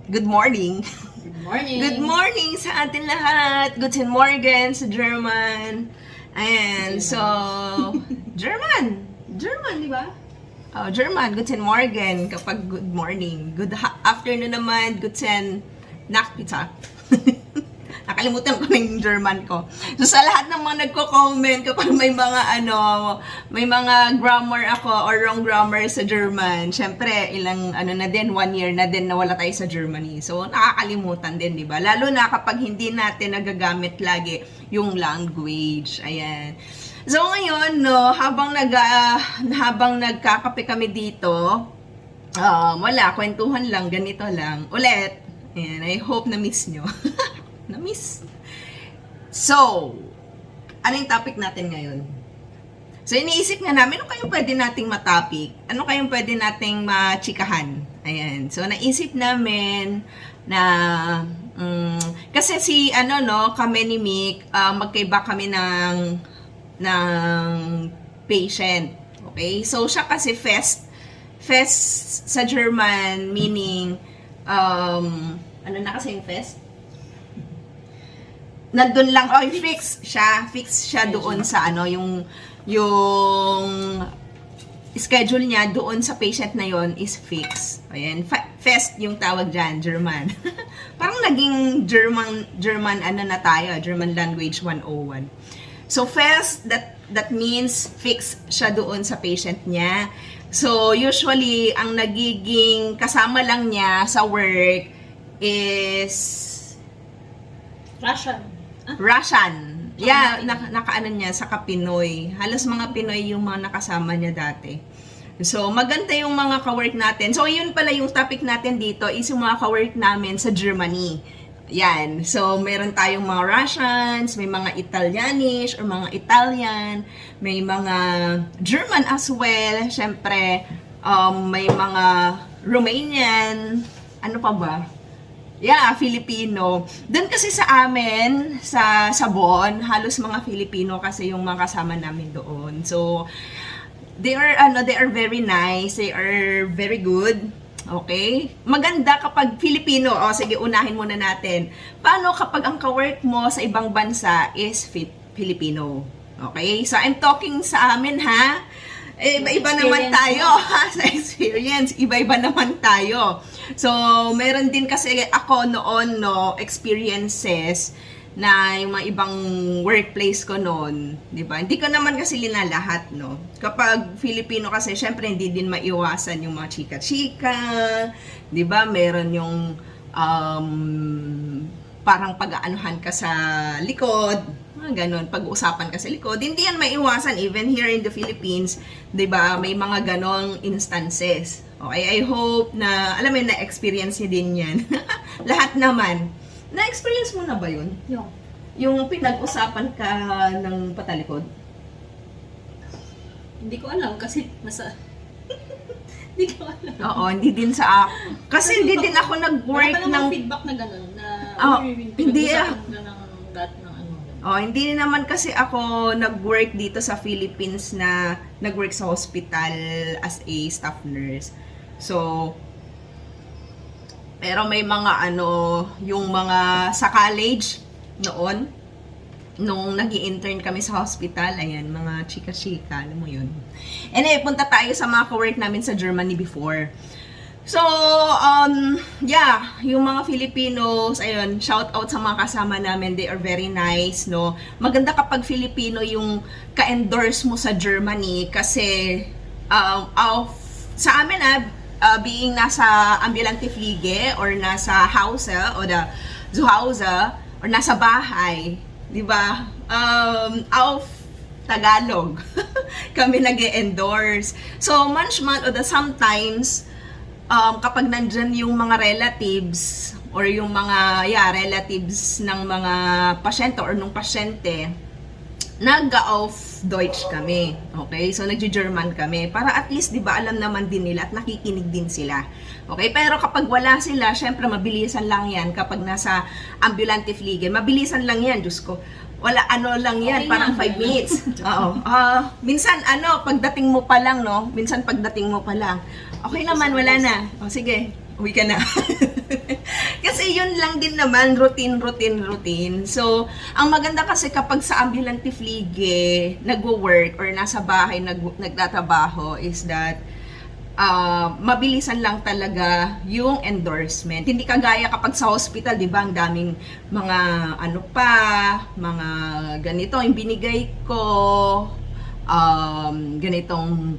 Good morning. Good morning. Good morning sa atin lahat. Guten Morgen sa German. Ayan, so, German, di ba? Oh, German, Guten Morgen kapag good morning. Good afternoon naman, Guten Nachmittag. Nakalimutan ko na yung German ko. So sa lahat ng mga nagko-comment kapag may mga may mga grammar ako or wrong grammar sa German, syempre ilang na din, 1 year na din nawala tayo sa Germany. So nakakalimutan din, di ba? Lalo na kapag hindi natin nagagamit lagi yung language. Ayan. So ngayon, habang nagkakape kami dito, wala, kwentuhan lang, ganito lang. Ulit. Ayan, I hope na-miss nyo. Na-miss. So, ano yung topic natin ngayon? So, iniisip nga namin, ano kayong pwede nating matapik? Ano kayong pwede nating machikahan? Ayan. So, naisip namin na, kasi kami ni Mick, magkaiba kami ng patient. Okay? So, siya kasi fest sa German, meaning, ano na kasi yung fest? Nandun lang, fix siya doon sa yung schedule niya doon sa patient na yon is fix. Ayan, fest yung tawag dyan, German. Parang naging German na tayo, German language 101. So fest, that means fix siya doon sa patient niya. So usually, ang nagiging kasama lang niya sa work is Russian. Yeah, nakaano niya sa Pinoy. Halos mga Pinoy yung mga nakasama niya dati. So, maganda yung mga ka-work natin. So, yun pala yung topic natin dito is yung mga ka-work namin sa Germany. Yan. So, meron tayong mga Russians, may mga Italianish or mga Italian, may mga German as well. Siyempre, may mga Romanian, ano pa ba? Yeah, Filipino. Doon kasi sa amin, sa Sabon, halos mga Filipino kasi yung mga kasama namin doon. So, they are very nice, they are very good. Okay? Maganda kapag Filipino. O, sige, unahin muna natin. Paano kapag ang ka-work mo sa ibang bansa is Filipino? Okay? So, I'm talking sa amin, ha? Iba-iba naman tayo, ha? Sa experience, iba-iba naman tayo. So, meron din kasi ako noon, experiences na yung mga ibang workplace ko noon, di ba? Hindi ko naman kasi linalahat, no? Kapag Filipino kasi, syempre, hindi din maiwasan yung mga chika-chika, di ba? Meron yung parang pag-aanuhan ka sa likod, ganun, pag-uusapan ka sa likod. Hindi yan maiwasan, even here in the Philippines, di ba? May mga ganong instances. Okay, I hope na, alam mo, na-experience niyo din yan. Lahat naman. Na-experience mo na ba yun? Yung pinag-usapan ka ng patalikod? Hindi ko alam kasi nasa... Hindi ko alam. Oo, hindi din sa kasi hindi din ako nag-work ng feedback na gano'n na hindi ng hindi naman kasi ako nag-work dito sa Philippines na nag-work sa hospital as a staff nurse. So, pero may mga yung mga sa college noon, nung nag-i-intern kami sa hospital, ayan, mga chika-chika, alam mo yun. Anyway, punta tayo sa mga ka-work namin sa Germany before. So, yung mga Filipinos, ayun, shout out sa mga kasama namin, they are very nice, no? Maganda kapag Filipino yung ka-endorse mo sa Germany kasi, sa amin, being nasa ambulante Fliege or nasa Hause o Zuhause or nasa bahay, di ba? Auf Tagalog kami nag-endorse. So, manchmal o sometimes kapag nandyan yung mga relatives or yung mga relatives ng mga pasyente or nung pasyente, nag-auf Deutsch kami. Okay? So, nag-German kami. Para at least, di ba, alam naman din nila at nakikinig din sila. Okay? Pero kapag wala sila, syempre, mabilisan lang yan. Kapag nasa ambulante Fliege, mabilisan lang yan. Diyos ko. Wala, lang yan. Okay, parang 5 minutes. Oo. Minsan, pagdating mo pa lang, no? Minsan, pagdating mo pa lang. Okay naman, wala na. O, sige. Uwi ka na. Kasi yun lang din naman, routine. So, ang maganda kasi kapag sa ambulante flige, nagwo-work or nasa bahay nagtatrabaho is that mabilisan lang talaga yung endorsement. Hindi kagaya kapag sa hospital, di ba, ang daming mga mga ganito, yung binigay ko, ganitong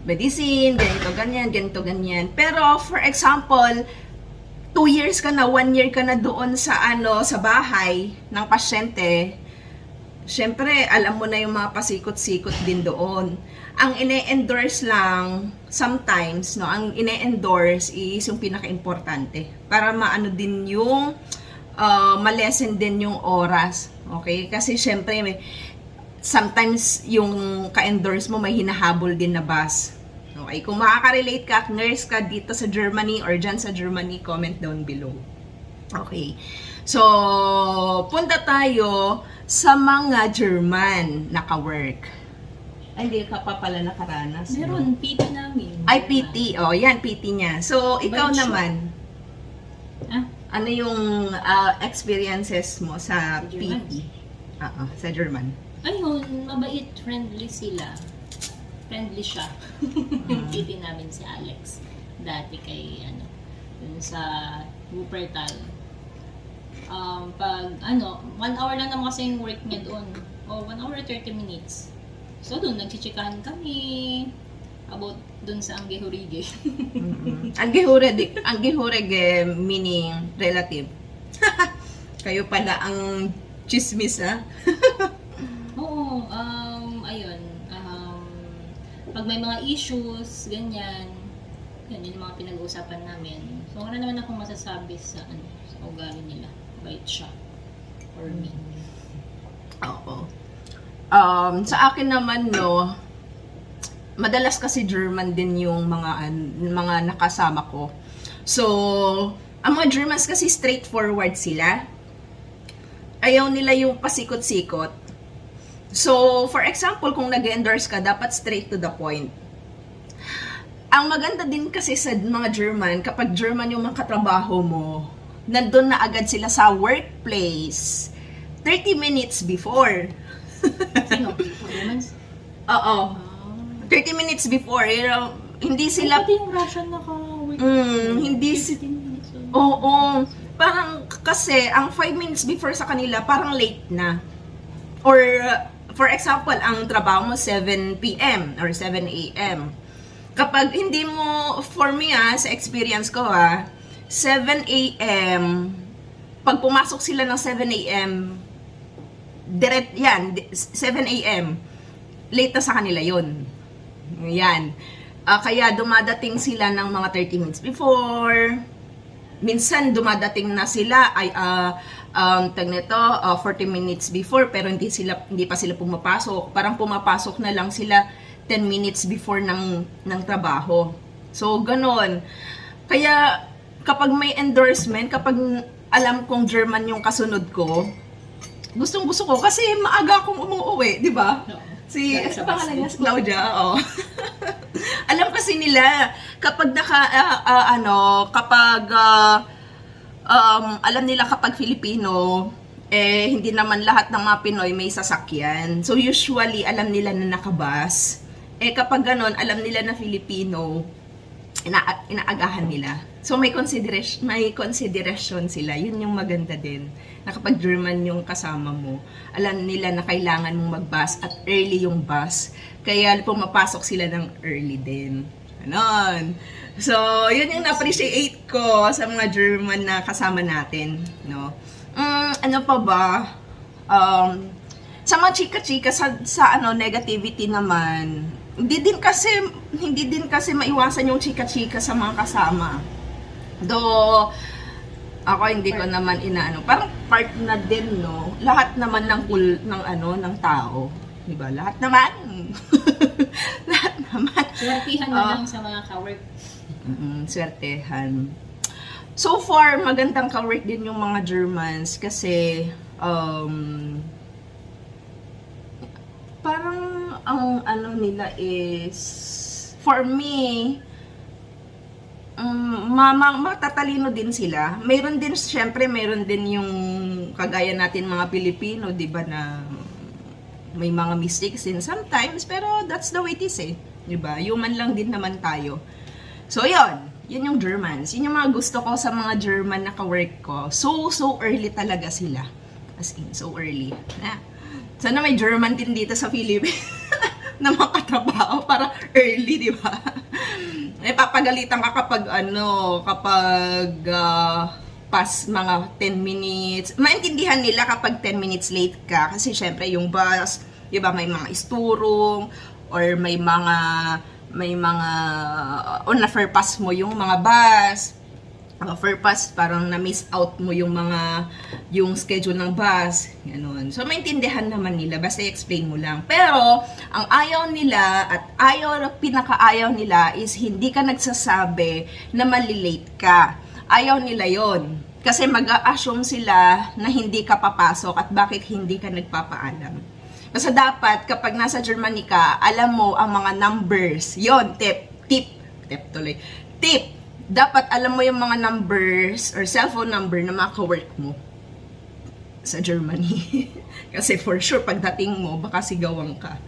medicine, ganito, ganyan. Pero, for example, 2 years ka na, 1 year ka na doon sa sa bahay ng pasyente, syempre, alam mo na yung mga pasikot-sikot din doon. Ang ine-endorse lang, sometimes, ang ine-endorse is yung pinaka-importante. Para maano din yung, malesen din yung oras. Okay? Kasi syempre, sometimes yung ka-endorse mo may hinahabol din na bus. Okay, kung makaka-relate ka, nurse ka dito sa Germany or dyan sa Germany, comment down below. Okay. So, punta tayo sa mga German naka-work. Ay, hindi ka pa pala nakaranas. Meron, PT namin. Ay, PT. Oh, yan, PT niya. So, ikaw Bait siya. naman, Ah, ano yung experiences mo sa Sa German? PT? Sa German. ayun, mabait, friendly sila. Friendly siya. PT namin si Alex. Dati kay, dun sa Wuppertal. Pag, 1 hour lang naman kasi yung work niya doon. 1 hour 30 minutes. So, doon, nagchichikahan kami about doon sa Anggehurige. Ang gihurege meaning relative. Kayo pala ang chismis, ha? Oo, ayun. Pag may mga issues, ganyan, yun yung mga pinag-uusapan namin. So, wala naman akong masasabi sa ugali nila. Bait siya. For me. Oo. Sa akin naman, madalas kasi German din yung mga nakasama ko. So, ang mga Germans kasi straightforward sila. Ayaw nila yung pasikot-sikot. So, for example, kung nag-endorse ka, dapat straight to the point. Ang maganda din kasi sa mga German, kapag German yung mga katrabaho mo, nandun na agad sila sa workplace 30 minutes before. Sino? Romans? Oo. 30 minutes before. Hindi sila... Pati yung Russian naka-work. Hindi 15 minutes. Oo. Parang kasi, ang 5 minutes before sa kanila, parang late na. Or, for example, ang trabaho mo 7 p.m. or 7 a.m. Kapag hindi mo, for me sa experience ko 7 a.m., pag pumasok sila ng 7 a.m., direct, 7 a.m., late na sa kanila yun. Yan. Kaya dumadating sila ng mga 30 minutes before. Minsan dumadating na sila 40 minutes before, pero hindi pa sila pumapasok. Parang pumapasok na lang sila 10 minutes before ng trabaho. So, ganon. Kaya, kapag may endorsement, kapag alam kong German yung kasunod ko, gustong-gusto ko kasi maaga akong umuwi, di ba? No. Ano Sa pangalan bus. niya? Si Claudia, oo. Alam kasi nila, kapag alam nila kapag Filipino, hindi naman lahat ng mga Pinoy may sasakyan. So, usually, alam nila na nakabas. Kapag ganon, alam nila na Filipino, inaagahan nila. So, may consideration sila. Yun yung maganda din. Na kapag German yung kasama mo, alam nila na kailangan mong mag-bus at early yung bus. Kaya pumapasok sila ng early din. Ganon. So, yun yung na-appreciate ko sa mga German na kasama natin. No? Ano pa ba? Sa mga chika-chika, sa negativity naman, hindi din kasi maiwasan yung chika-chika sa mga kasama. Though, ako hindi ko naman inaano. Parang part na din, no? Lahat naman ng tao. Diba? Lahat naman. Lahat naman. Swertihan na lang sa mga ka-work. Swertehan. So far, magandang ka-work din yung mga Germans kasi parang ang nila is, for me, matatalino din sila. Mayroon din, syempre, mayroon din yung kagaya natin mga Pilipino, di ba, na may mga mistakes din sometimes, pero that's the way it is eh. Di ba? Human lang din naman tayo. So, yun yung Germans. Yun yung mga gusto ko sa mga German na ka-work ko. So early talaga sila. As in, so early. Sana may German din dito sa Philippines na makatrabaho para early, di ba? Papagalitan ka kapag pas mga 10 minutes. Maintindihan nila kapag 10 minutes late ka kasi syempre yung bus, 'di ba, may mga isturong or may mga on na fair pass mo yung mga bus. Fair pass, parang na-miss out mo yung schedule ng bus, gano'n. So, maintindihan naman nila, basta i-explain mo lang. Pero, ang ayaw nila at pinakaayaw nila is hindi ka nagsasabi na malilate ka. Ayaw nila yon kasi mag-a-assume sila na hindi ka papasok at bakit hindi ka nagpapaalam. Kasi dapat, kapag nasa Germany ka, alam mo ang mga numbers. Yon, tip, dapat alam mo yung mga numbers or cellphone number na mga ka-work mo sa Germany. Kasi for sure, pagdating mo, baka sigawan ka.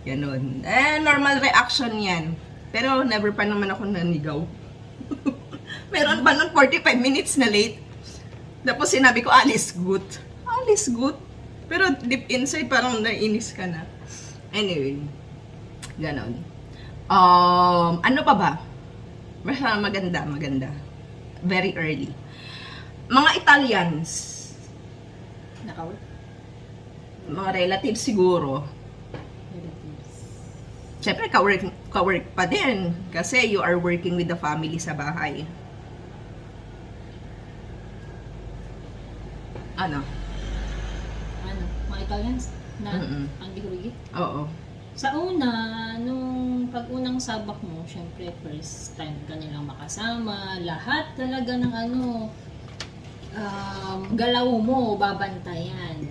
Ganon. Normal reaction yan. Pero never pa naman ako nanigaw. Meron pa nun 45 minutes na late. Tapos sinabi ko, alis good. Alis good. Pero deep inside, parang nainis ka na. Anyway. Ganon. Ano pa ba? Basta maganda. Very early. Mga Italians. Naka-work? Mga relatives siguro. Relatives. Siyempre, ka-work pa din. Kasi you are working with the family sa bahay. Ano? Mga Italians? Na ang digurigit? Oo. Sa una, nung pag-unang sabak mo, syempre first time ka nilang makasama, lahat talaga ng galaw mo, babantayan.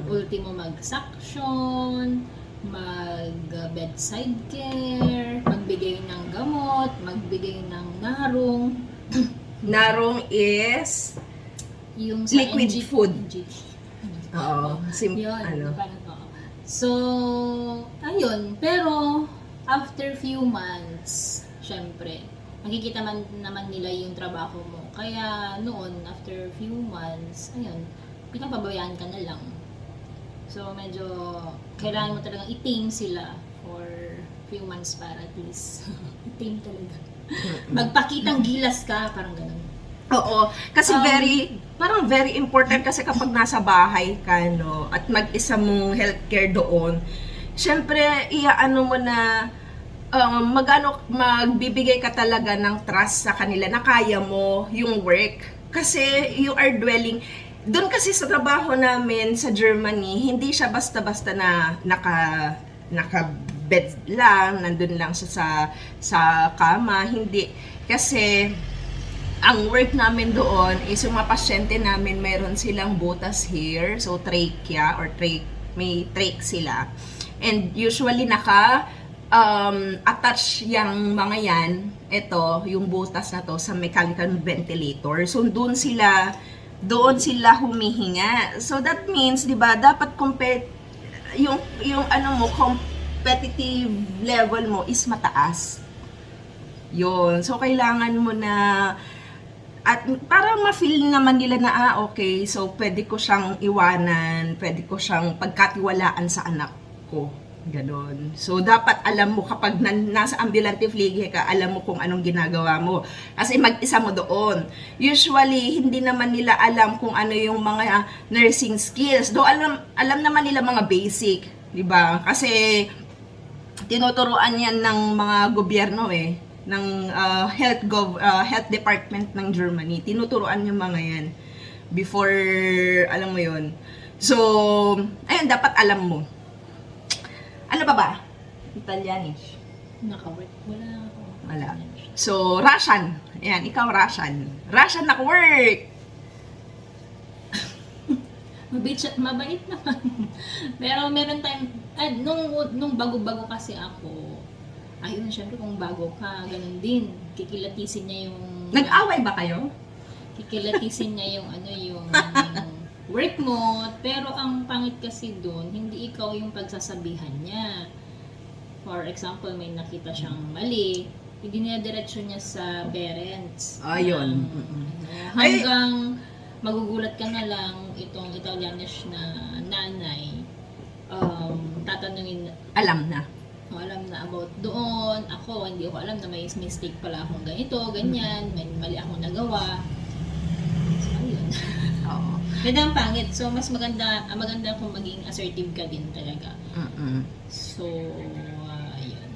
Ultimo mag-suction, mag-bedside care, magbigay ng gamot, magbigay ng narong. Narong is Yung sa liquid NG food. NG. Oo. Yun, parang oo. So, ayun. Pero, after few months, syempre, makikita naman nila yung trabaho mo. Kaya noon, after few months, ayun, pinapabayaan ka na lang. So, medyo, kailangan mo talagang i-tame sila for few months para at least, i-tame talaga. Magpakitang gilas ka, parang ganun. Oo, kasi parang very important kasi kapag nasa bahay ka, no, at mag-isa mong healthcare doon, syempre, iaano mo na, magbibigay ka talaga ng trust sa kanila na kaya mo yung work. Kasi you are dwelling, doon kasi sa trabaho namin sa Germany, hindi siya basta-basta na naka-bed lang, nandun lang siya sa kama, hindi. Kasi, ang work namin doon is yung mga pasyente namin mayroon silang butas here, so trachea or may trach sila. And usually attach yung mga yan, ito, yung butas na to sa mechanical ventilator. So doon sila humihinga. So that means, 'di ba, dapat yung competitive level mo is mataas. Yun. So kailangan mo na at para ma-feel naman nila na, okay, so pwede ko siyang iwanan, pwede ko siyang pagkatiwalaan sa anak ko. Ganon. So, dapat alam mo kapag nasa ambulante fliege ka, alam mo kung anong ginagawa mo. Kasi mag-isa mo doon. Usually, hindi naman nila alam kung ano yung mga nursing skills. Though alam naman nila mga basic. Diba? Kasi, tinuturuan yan ng mga gobyerno ng health department ng Germany. Tinuturuan yung mga yan before, alam mo yon. So, ayun, dapat alam mo. Ano pa ba? Italianish. Naka-work. Wala ako. Wala. So, Russian. Ayan, ikaw Russian. Russian naka-work. Mabait naman. Pero meron time, nung bago-bago kasi ako, ayun, syempre kung bago ka, ganun din. Kikilatisin niya yung... Nag-away ba kayo? Kikilatisin niya yung yung work mo. Pero ang pangit kasi doon, hindi ikaw yung pagsasabihan niya. For example, may nakita siyang mali, hindi niya diretsyon niya sa parents. Ayun. Hanggang magugulat ka na lang itong Italianish na nanay, tatanungin, Alam na. alam na about doon, hindi ko alam na may mistake pala akong ganito, ganyan, may mali akong nagawa. So, ayun. Oo. Ganda ang pangit. So, mas maganda kung maging assertive ka din talaga. So, ayun.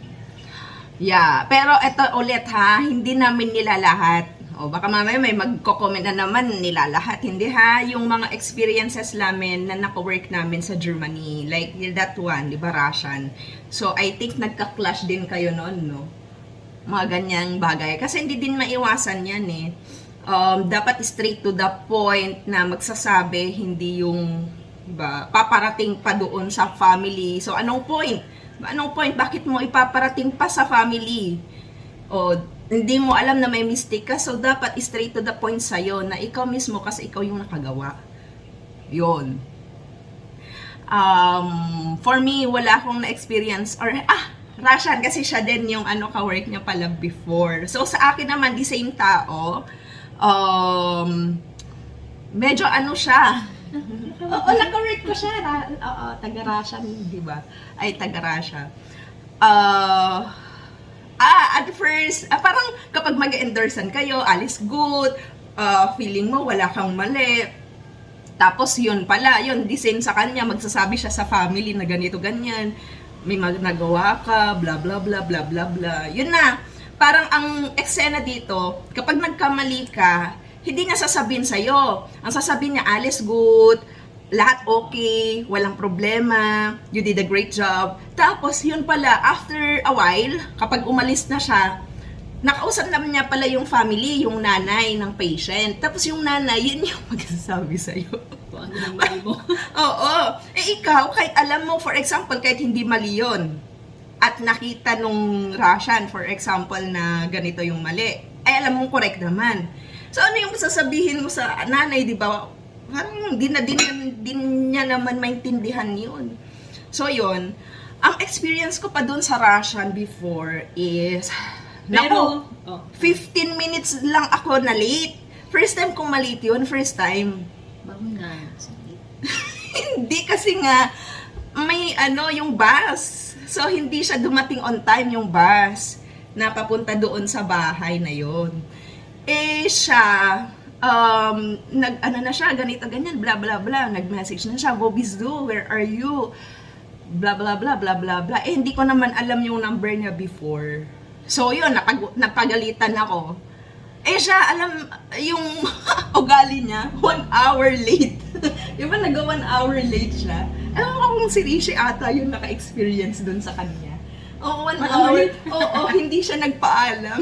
Yeah, pero ito ulit ha, hindi namin nilalahat. O baka mamaya may magko-comment na naman nilalahat. Hindi ha, yung mga experiences namin na naka-work namin sa Germany, like that one, di ba, Russian. So, I think nagka-clash din kayo noon, no? Mga ganyang bagay. Kasi hindi din maiwasan yan eh. Dapat straight to the point na magsasabi, hindi yung, diba, paparating pa doon sa family. So, anong point? Anong point? Bakit mo ipaparating pa sa family? O, hindi mo alam na may mistake ka, so dapat straight to the point sa'yo na ikaw mismo kasi ikaw yung nakagawa. Yun. For me, wala akong na-experience, or, Russian, kasi siya din yung ka-work niya pala before. So, sa akin naman, the same tao, medyo siya. Oo, naka-work ko siya. Oo, taga-Russian, di ba? Ay, taga-Russia. At first, parang kapag mag-endorsean kayo, alis good, feeling mo wala kang mali. Tapos yun pala, yun, the same sa kanya, magsasabi siya sa family na ganito, ganyan. May nagawa ka, bla bla bla bla bla bla. Yun na, parang ang eksena dito, kapag nagkamali ka, hindi niya sasabihin sa'yo. Ang sasabihin niya, alis good, lahat okay, walang problema, you did a great job. Tapos, yun pala, after a while, kapag umalis na siya, nakausap naman niya pala yung family, yung nanay ng patient. Tapos yung nanay, yun yung magsasabi sa'yo. Kung ano yung mali mo. Oo. Ikaw, kahit alam mo, for example, kahit hindi mali yun, at nakita nung Russian, for example, na ganito yung mali, alam mong correct naman. So, ano yung sasabihin mo sa nanay, di ba? Parang din niya naman maintindihan yun. So, yun. Ang experience ko pa dun sa Russian before is, Pero, 15 minutes lang ako na late. First time kong malate yun, first time. bago na. Hindi kasi nga, may yung bus. So, hindi siya dumating on time yung bus na papunta doon sa bahay na yun. Siya, na siya, ganito, ganyan, bla bla bla, nag-message na siya, Bobizdo, where are you? Bla bla bla bla bla bla. Hindi ko naman alam yung number niya before. So yun, napagalitan ako. Siya, alam, yung ugali niya, 1 hour late. Yung ba nag 1 hour late siya? Alam mo kung si Rishi ata yung naka-experience dun sa kanya. Oo, 1 hour. Oo, hindi siya nagpaalam.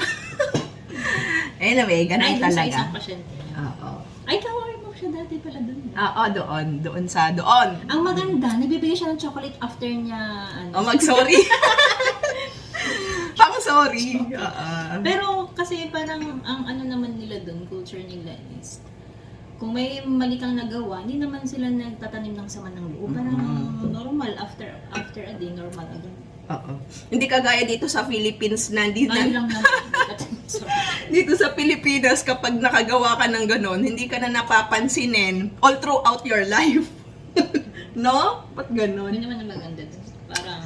Anyway, ganun talaga. Sa isang pasyente. Oo. Ay, kawarin mo siya dati pala doon. Oo, doon. Ang maganda, nagbibigay siya ng chocolate after niya, Mag-sorry. Pang-sorry. Pero kasi parang, ang naman nila doon, culture nila is, kung may mali kang nagawa, hindi naman sila nagtatanim ng sama ng loob. Parang normal, after a day, normal agad. Oo. Hindi kagaya dito sa Philippines na hindi Ayun lang naman. dito sa Pilipinas kapag nakagawa ka ng ganon, hindi ka na napapansinin all throughout your life. No? Ba't ganon? Yun naman ang maganda doon. Parang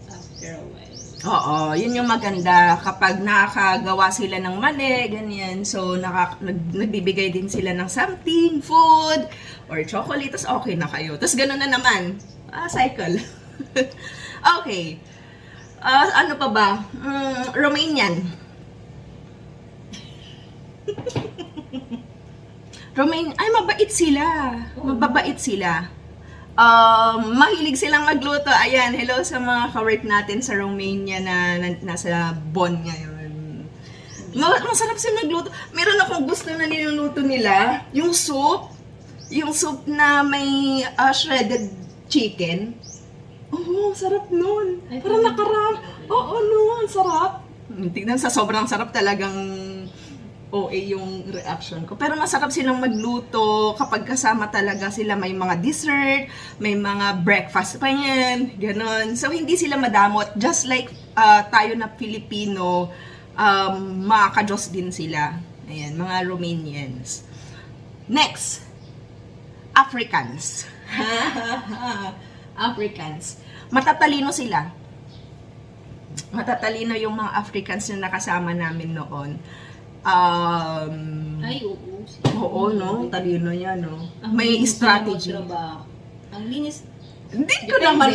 after a while. Oo, yun yung maganda kapag nakagawa sila ng mali, ganyan. So, nagbibigay din sila ng something, food, or chocolate, tas okay na kayo. Tas ganon na naman. Cycle. Okay. Ano pa ba? Romanian. Ay, mabait sila. Mababait sila. Mahilig silang magluto. Ayan, hello sa mga ka-work natin sa Romania na nasa Bonn ngayon. Masarap sila magluto. Meron akong gusto na niluluto nila. Yung soup na may shredded chicken. Oo, sarap nun. Ay, Parang parang- nakaram. Oo, no, ang sarap. Tignan sa sobrang sarap talagang OA yung reaction ko. Pero masarap silang magluto kapag kasama talaga sila. May mga dessert, may mga breakfast pa yan, ganon. So, hindi sila madamot. Just like tayo na Filipino, makakajos din sila. Ayan, mga Romanians. Next, Africans. Africans. Matatalino sila. Matatalino yung mga Africans na nakasama namin noon. Ay, oo. Oo, no? Talino yan, no? Ang May linis strategy. nila magtrabaho. Ang linis. Hindi ko Depende. naman.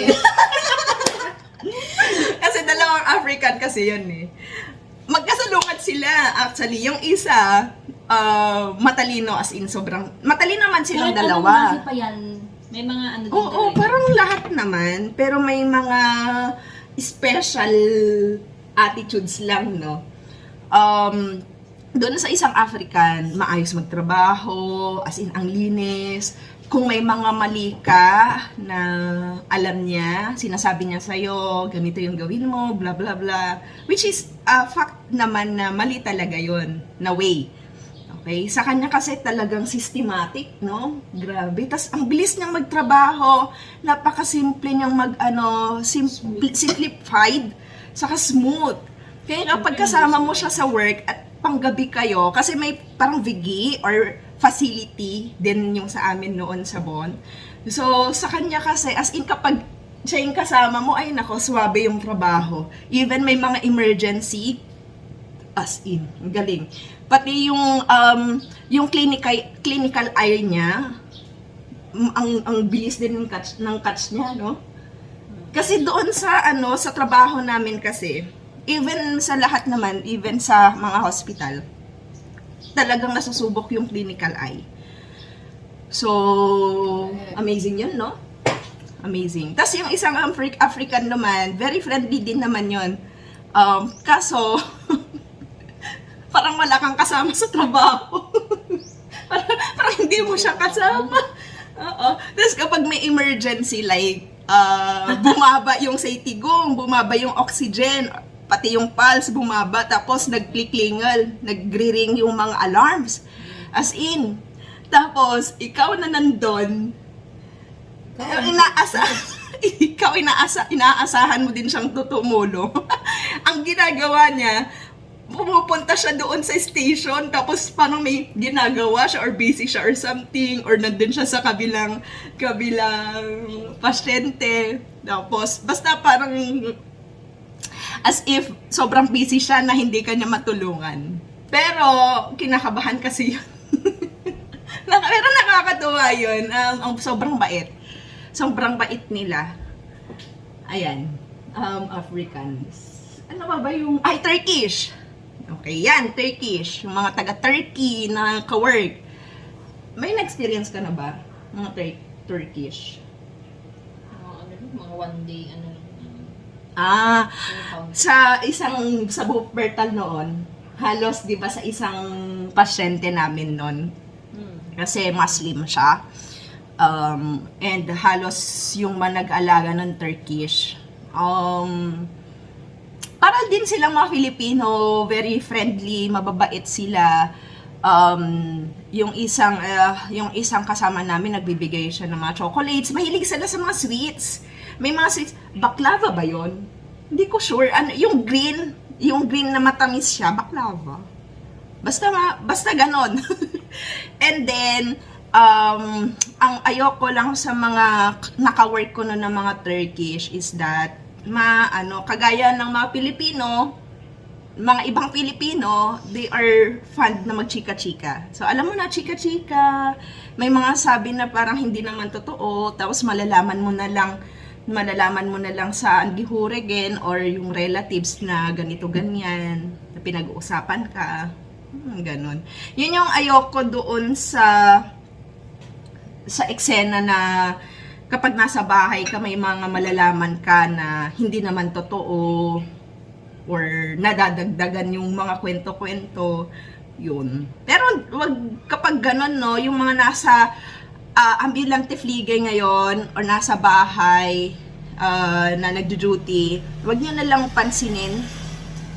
Kasi dalawang African kasi yan eh. Magkasalungat sila. Actually, yung isa, matalino as in sobrang, matalino naman silang Kahit anong dalawa. klase pa yan, may mga ano din Oo, talaga. parang lahat naman. Pero may mga special attitudes lang, no? Doon sa isang African, maayos magtrabaho, as in ang linis. Kung may mga mali ka na alam niya, sinasabi niya sa'yo, ganito yung gawin mo, bla bla bla. Which is fact naman na mali talaga yon na way. Okay? Sa kanya kasi talagang systematic, no? Grabe. Tas ang bilis niyang magtrabaho, napakasimple niyang simplified, saka smooth. Kaya kapag kasama mo siya sa work at panggabi kayo, kasi may parang vigi or facility din yung sa amin noon sa Bon. So, sa kanya kasi, as in kapag siya yung kasama mo, ay nako, swabe yung trabaho. Even may mga emergency, as in, ang galing. Pati yung clinical eye niya, ang bilis din ng catch niya, no? Kasi doon sa sa trabaho namin kasi, even sa lahat naman, even sa mga hospital, talagang nasusubok yung clinical eye. So, amazing yun, no? Amazing. Tapos yung isang African naman, very friendly din naman yun. Kaso, parang wala kang kasama sa trabaho. parang hindi mo siya kasama. Oo. Tapos kapag may emergency, like, bumaba yung safety-gong, bumaba yung oxygen, pati yung pulse bumaba, tapos nagkliklingal, nagre-ring yung mga alarms. As in. Tapos, ikaw na nandun, inaasahan mo din siyang tutumulo. Ang ginagawa niya, pumupunta siya doon sa station, tapos parang may ginagawa siya or busy siya or something, or nandun siya sa kabilang pasyente. Tapos, basta parang as if sobrang busy siya na hindi kanya matulungan. Pero, kinakabahan kasi yun. Pero nakakatuwa yun. Ang sobrang bait. Sobrang bait nila. Ayan. Africans. Ano ba yung... Ay, Turkish! Okay, yan, Turkish. Yung mga taga-Turkey na ka-work. May na-experience ka na ba? Mga Turkish? Mga one day, Sa Wuppertal noon, halos 'di ba sa isang pasyente namin noon, kasi Muslim siya, and halos yung nag-alaga ng Turkish, para din silang mga Filipino, very friendly, mababait sila. Yung isang kasama namin, nagbibigay siya ng mga chocolates. Mahilig sila sa mga sweets. May mga sweets. Baklava ba yon? Hindi ko sure. Yung green na matamis siya, baklava. Basta ganon. And then, ang ayoko lang sa mga naka-work ko na ng mga Turkish is that, kagaya ng mga Pilipino, mga ibang Pilipino, they are fond na magchika-chika. So, alam mo na, chika-chika, may mga sabi na parang hindi naman totoo, tapos malalaman mo na lang sa andihurigen or yung relatives na ganito-ganyan, na pinag-uusapan ka, ganon. Yun yung ayoko doon sa eksena na kapag nasa bahay ka, may mga malalaman ka na hindi naman totoo, or nadadagdagan yung mga kwento-kwento, yun. Pero wag kapag ganun, no, yung mga nasa ambulante fliege ngayon or nasa bahay, na nagjo-duty, wag niyo na lang pansinin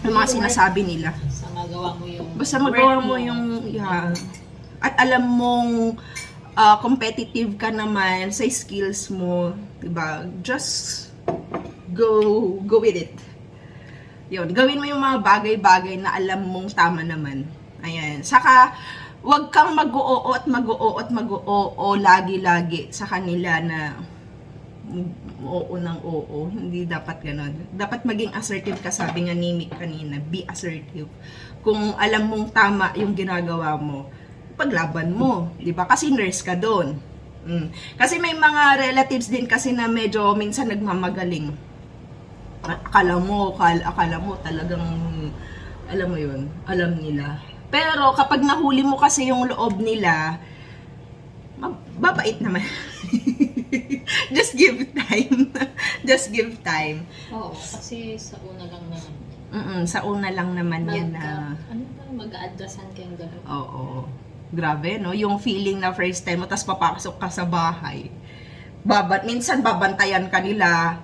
yung mga sinasabi nila. Basta magawa mo yung Basta magawa work mo yung, yeah. At alam mong competitive ka naman sa skills mo, diba? Just go with it. Yun, gawin mo yung mga bagay-bagay na alam mong tama naman. Ayan. Saka, wag kang mag-oo at mag-oo lagi-lagi sa kanila na oo ng oo. Hindi dapat ganon. Dapat maging assertive ka, sabi nga ni Mick kanina. Be assertive. Kung alam mong tama yung ginagawa mo, paglaban mo. Diba? Kasi nurse ka doon. Kasi may mga relatives din kasi na medyo minsan nagmamagaling. Akala mo talagang, alam mo yun, alam nila. Pero kapag nahuli mo kasi yung loob nila, babait naman. Just give time. Just give time. Oo, kasi sa una lang naman. Sa una lang naman yan na... Mag-aadasan kayong gano'n. Oo. Grabe, no? Yung feeling na first time mo, tapos papasok ka sa bahay. Minsan babantayan ka nila.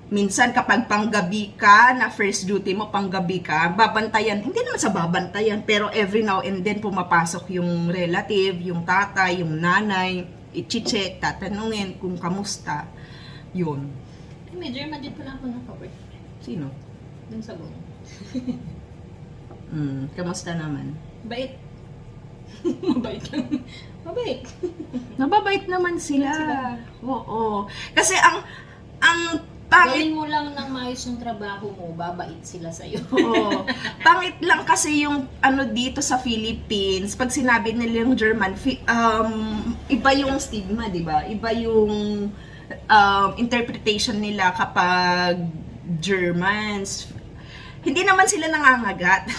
Minsan kapag panggabi ka, na first duty mo, panggabi ka, babantayan, hindi naman sa babantayan, pero every now and then pumapasok yung relative, yung tatay, yung nanay, i-check, tatanungin kung kamusta. Yun. May German din pala ako nakawork. Sino? Dun sa buong. Kamusta naman? Bait. Mabait lang. Mabait. Nababait naman sila. Oo. Kasi ang pangit. Gawin mo lang ng maayos yung trabaho mo, babait sila sa'yo. Oo. Pangit lang kasi yung ano dito sa Philippines, pag sinabi nila yung German, iba yung stigma, di ba? Iba yung interpretation nila kapag Germans. Hindi naman sila nangangagat.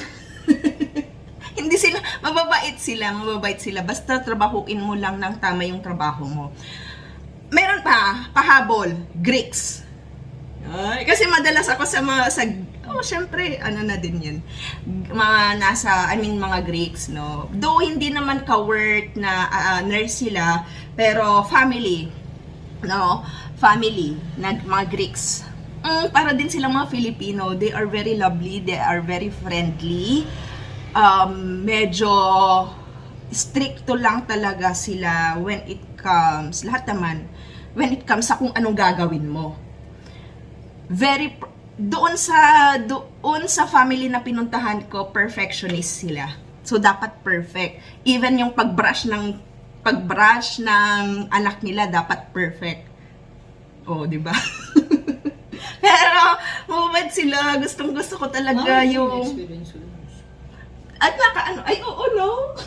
Hindi sila, mababait sila. Basta trabahuin mo lang ng tama yung trabaho mo. Meron pa, pahabol, Greeks. Ay, kasi madalas ako sa mga, syempre, ano na din yun. Mga Greeks, no? Though hindi naman ka-work na nurse sila, pero family, no? Family, mga Greeks. Para din silang mga Filipino, they are very lovely, they are very friendly. Medyo stricto lang talaga sila when it comes, lahat naman, when it comes sa kung anong gagawin mo. Doon sa family na pinuntahan ko, perfectionist sila. So dapat perfect. Even yung pagbrush ng anak nila dapat perfect. Oh, di ba? Pero mababait sila. Gustong-gusto ko talaga yung at oo, no?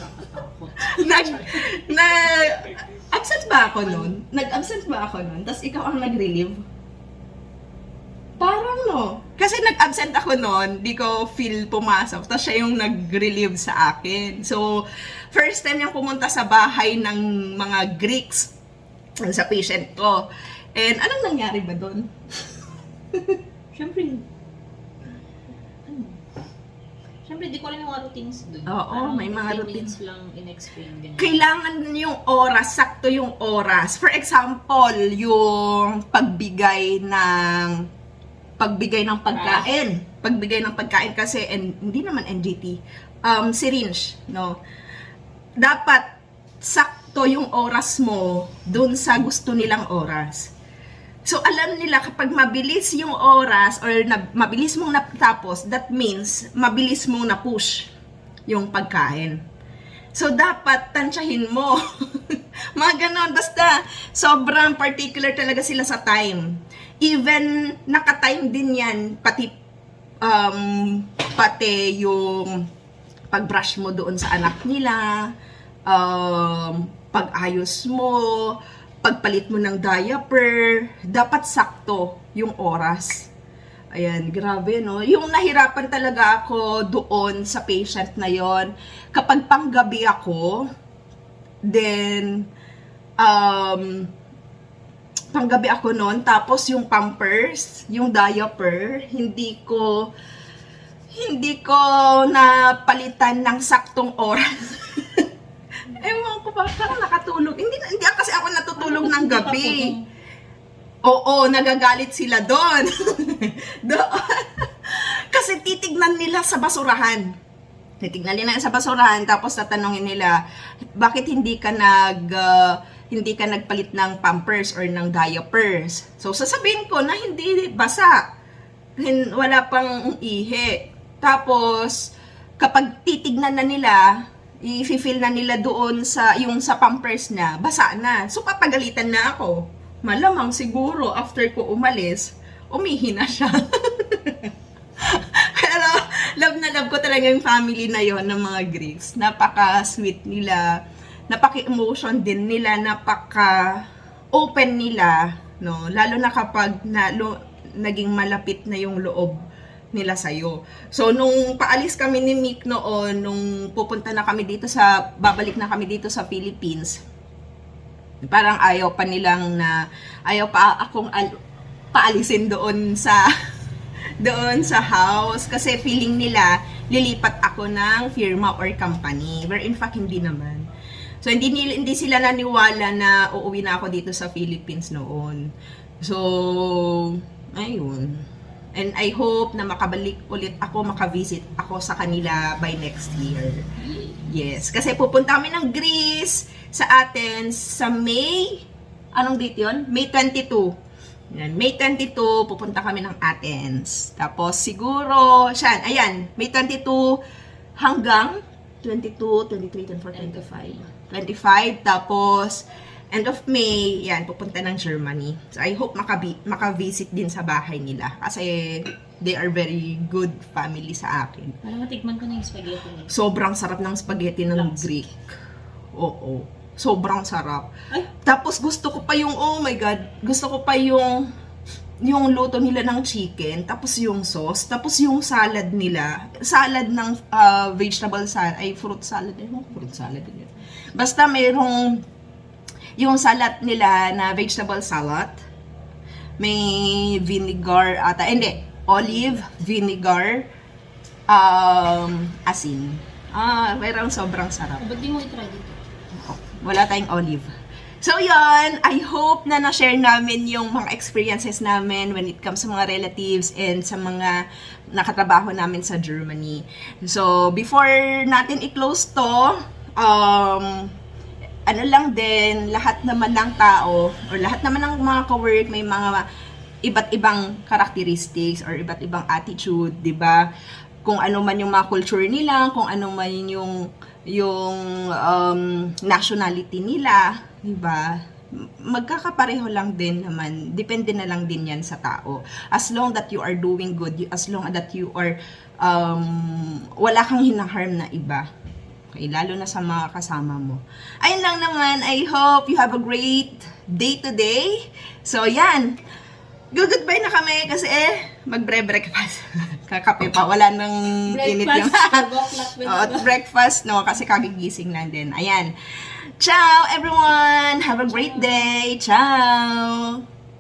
Absent ba ako nun? Nag-absent ba ako nun? Tapos ikaw ang nag-relieve? Parang no. Kasi nag-absent ako nun, di ko feel pumasok. Tapos siya yung nag-relieve sa akin. So, first time niyang pumunta sa bahay ng mga Greeks sa patient ko. And anong nangyari ba doon? Siyempre, di ko alam yung mga routines doon. Oo, may mga routines lang in-explain. Ganyan. Kailangan yung oras, sakto yung oras. For example, yung pagbigay ng pagkain. Pagbigay ng pagkain kasi, hindi naman NGT, syringe, no? Dapat sakto yung oras mo dun sa gusto nilang oras. So, alam nila kapag mabilis yung oras or mabilis mong natapos, that means mabilis mong na-push yung pagkain. So, dapat tansyahin mo. Mga ganon. Basta, sobrang particular talaga sila sa time. Even, naka-time din yan, pati yung pag-brush mo doon sa anak nila, pag-ayos mo, pagpalit mo ng diaper, dapat sakto yung oras. Ayan, grabe, no? Yung nahirapan talaga ako doon sa patient na yon. Kapag panggabi ako, then, panggabi ako noon, tapos yung pampers, yung diaper, hindi ko napalitan ng saktong oras. Ewan ko ba, parang nakatulog. Hindi kasi ako natutulog ng gabi. Oo, nagagalit sila doon. Doon. Kasi titignan nila sa basurahan. Titignan nila sa basurahan, tapos tatanungin nila, bakit hindi ka nagpalit ng pampers or ng diapers? So, sasabihin ko na hindi basa. Wala pang ihi. Tapos, kapag titignan na nila, i-feel na nila doon sa pampers na, basa na. So, papagalitan na ako. Malamang siguro, after ko umalis, umihi na siya. Pero, love na love ko talaga yung family na yon ng mga Greeks. Napaka-sweet nila, napaka-emotion din nila, napaka-open nila, no? Lalo na kapag naging malapit na yung loob nila sa'yo. So, nung paalis kami ni Mick noon, nung babalik na kami dito sa Philippines, parang ayaw pa akong paalisin doon sa house kasi feeling nila lilipat ako ng firma or company, where in fact hindi naman. So hindi sila naniwala na uuwi na ako dito sa Philippines noon. So ayun. And I hope na makavisit ako sa kanila by next year. Yes, kasi pupunta kami ng Greece sa Athens sa May, anong date yun? May 22. Yan, May 22, pupunta kami ng Athens. Tapos siguro, May 22 hanggang 22, 23, 24, 25. 25, tapos end of May, yan, pupunta ng Germany. So I hope makavisit din sa bahay nila. Kasi they are very good family sa akin. Parang matikman ko na yung spaghetti niya. Sobrang sarap ng spaghetti ng Greek. Oo. Sobrang sarap. Ay. Tapos gusto ko pa yung, oh my God, gusto ko pa yung luto nila ng chicken, tapos yung sauce, tapos yung salad nila. Salad ng vegetable salad, fruit salad. Fruit salad din. Basta mayroong yung salad nila na vegetable salad. May vinegar ata. Hindi, olive, vinegar, asin. Mayroong sobrang sarap. Ba't di mo itry dito? Wala tayong olive. So yun, I hope na na-share namin yung mga experiences namin when it comes sa mga relatives and sa mga nakatrabaho namin sa Germany. So before natin i-close to, ano lang din, lahat naman ng tao or lahat naman ng mga ka-work may mga iba't ibang characteristics or iba't ibang attitude, 'di ba? Kung ano man yung mga culture nila, kung ano man yung nationality nila, 'di ba? Magkakapareho lang din naman. Depende na lang din 'yan sa tao. As long that you are doing good, as long that you are wala kang hinaharm na iba. Okay, lalo na sa mga kasama mo. Ayun lang naman. I hope you have a great day today. So, yan. Goodbye na kami kasi magbre-breakfast. Kakape pa. Wala nang init yung... breakfast, no? Kasi kagigising lang din. Ayan. Ciao, everyone! Have a great day! Ciao!